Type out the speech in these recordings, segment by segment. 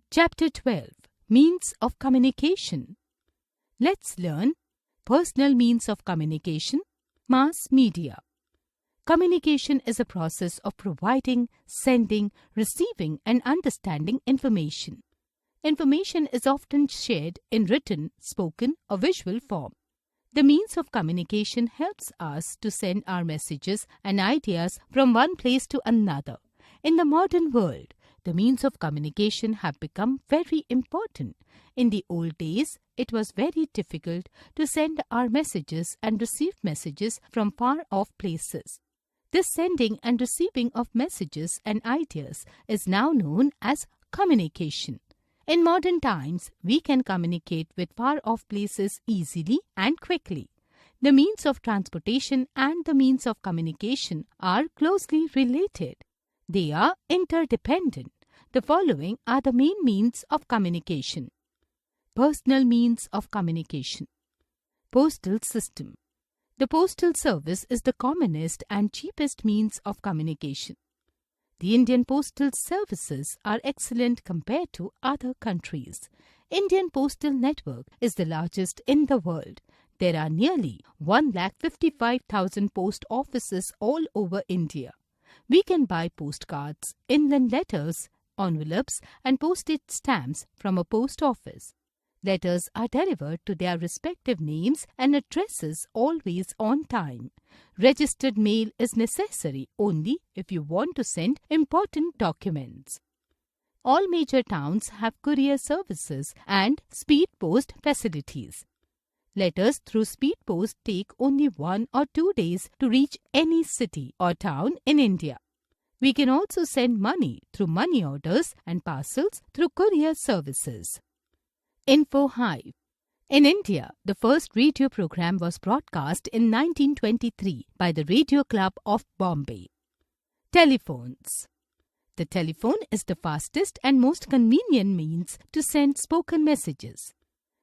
Chapter 12. Means of Communication. Let's learn personal means of communication, mass media. Communication is a process of providing, sending, receiving and understanding information. Information is often shared in written, spoken or visual form. The means of communication helps us to send our messages and ideas from one place to another. In the modern world, the means of communication have become very important. In the old days, it was very difficult to send our messages and receive messages from far-off places. This sending and receiving of messages and ideas is now known as communication. In modern times, we can communicate with far-off places easily and quickly. The means of transportation and the means of communication are closely related. They are interdependent. The following are the main means of communication. Personal means of communication. Postal system. The postal service is the commonest and cheapest means of communication. The Indian postal services are excellent compared to other countries. Indian postal network is the largest in the world. There are nearly 1,55,000 post offices all over India. We can buy postcards, inland letters, envelopes and postage stamps from a post office. Letters are delivered to their respective names and addresses always on time. Registered mail is necessary only if you want to send important documents. All major towns have courier services and speed post facilities. Letters through speed post take only 1 or 2 days to reach any city or town in India. We can also send money through money orders and parcels through courier services. Info Hive. In India, the first radio program was broadcast in 1923 by the Radio Club of Bombay. Telephones. The telephone is the fastest and most convenient means to send spoken messages.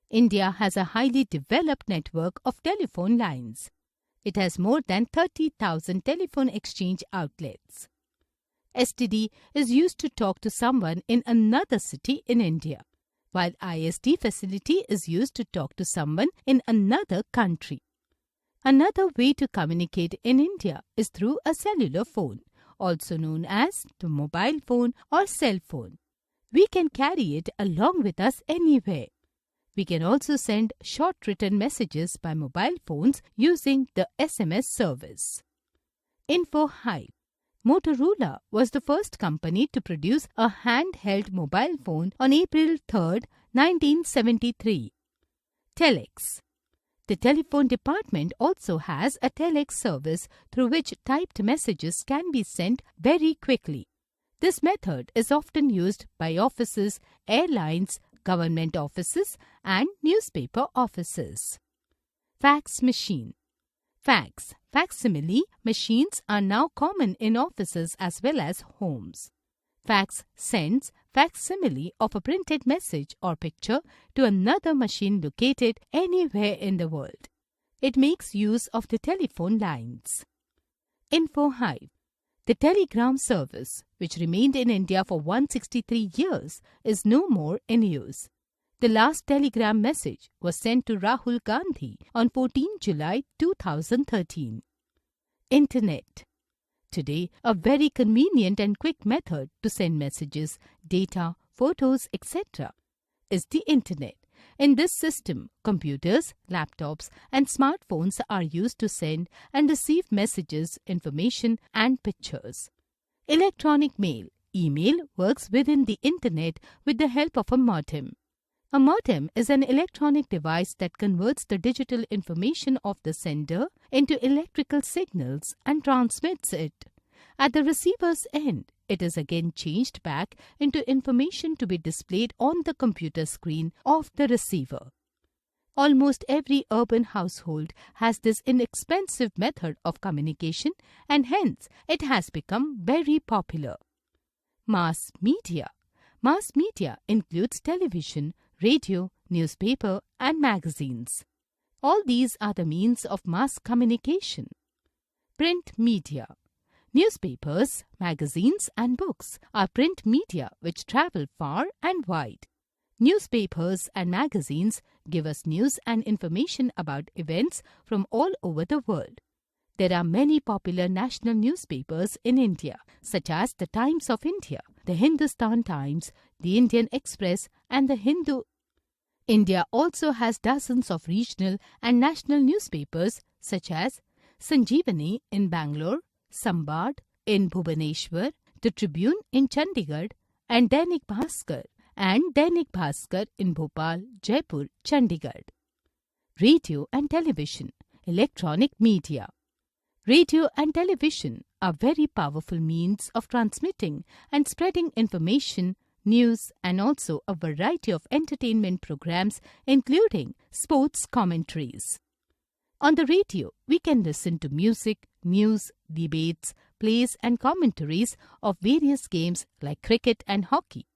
India has a highly developed network of telephone lines. It has more than 30,000 telephone exchange outlets. STD is used to talk to someone in another city in India, while ISD facility is used to talk to someone in another country. Another way to communicate in India is through a cellular phone, also known as the mobile phone or cell phone. We can carry it along with us anywhere. We can also send short written messages by mobile phones using the SMS service. Info Hive. Motorola was the first company to produce a handheld mobile phone on April 3, 1973. Telex. The telephone department also has a telex service through which typed messages can be sent very quickly. This method is often used by offices, airlines, government offices and newspaper offices. Fax machine. Facsimile machines are now common in offices as well as homes. Fax sends facsimile of a printed message or picture to another machine located anywhere in the world. It makes use of the telephone lines. Info Hive. The telegram service, which remained in India for 163 years, is no more in use. The last telegram message was sent to Rahul Gandhi on 14 July 2013. Internet. Today, a very convenient and quick method to send messages, data, photos, etc. is the Internet. In this system, computers, laptops and smartphones are used to send and receive messages, information and pictures. Electronic mail, email, works within the Internet with the help of a modem. A modem is an electronic device that converts the digital information of the sender into electrical signals and transmits it. At the receiver's end, it is again changed back into information to be displayed on the computer screen of the receiver. Almost every urban household has this inexpensive method of communication and hence it has become very popular. Mass media. Mass media includes television, radio, newspaper and magazines. All these are the means of mass communication. Print media. Newspapers, magazines and books are print media which travel far and wide. Newspapers and magazines give us news and information about events from all over the world. There are many popular national newspapers in India, such as the Times of India, the Hindustan Times, the Indian Express and the Hindu. India also has dozens of regional and national newspapers such as Sanjeevani in Bangalore, Sambad in Bhubaneswar, the Tribune in Chandigarh and Dainik Bhaskar in Bhopal, Jaipur, Chandigarh. Radio and television, electronic media. Radio and television are very powerful means of transmitting and spreading information, news and also a variety of entertainment programs including sports commentaries. On the radio, we can listen to music, news, debates, plays and commentaries of various games like cricket and hockey.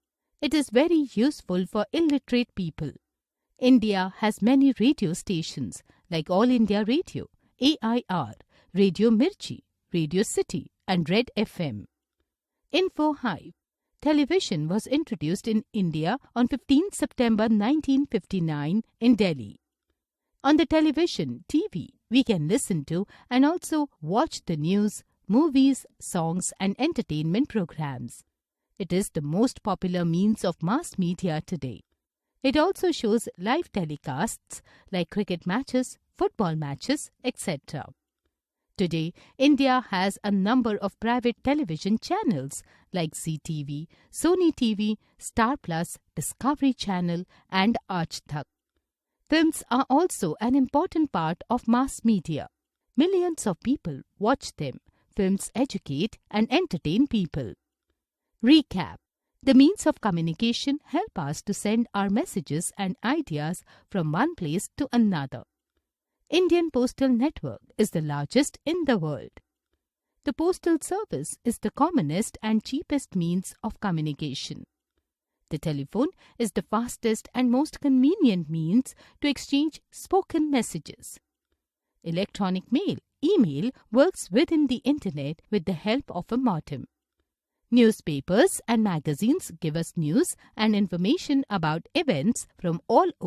It is very useful for illiterate people. India has many radio stations like All India Radio, AIR, Radio Mirchi, Radio City and Red FM. Info Hive. Television was introduced in India on 15 September 1959 in Delhi. On the television, TV, we can listen to and also watch the news, movies, songs and entertainment programs. It is the most popular means of mass media today. It also shows live telecasts like cricket matches, football matches, etc. Today, India has a number of private television channels like Zee TV, Sony TV, Star Plus, Discovery Channel and Aaj Tak. Films are also an important part of mass media. Millions of people watch them. Films educate and entertain people. Recap. The means of communication help us to send our messages and ideas from one place to another. Indian Postal Network is the largest in the world. The postal service is the commonest and cheapest means of communication. The telephone is the fastest and most convenient means to exchange spoken messages. Electronic mail, email, works within the internet with the help of a modem. Newspapers and magazines give us news and information about events from all over.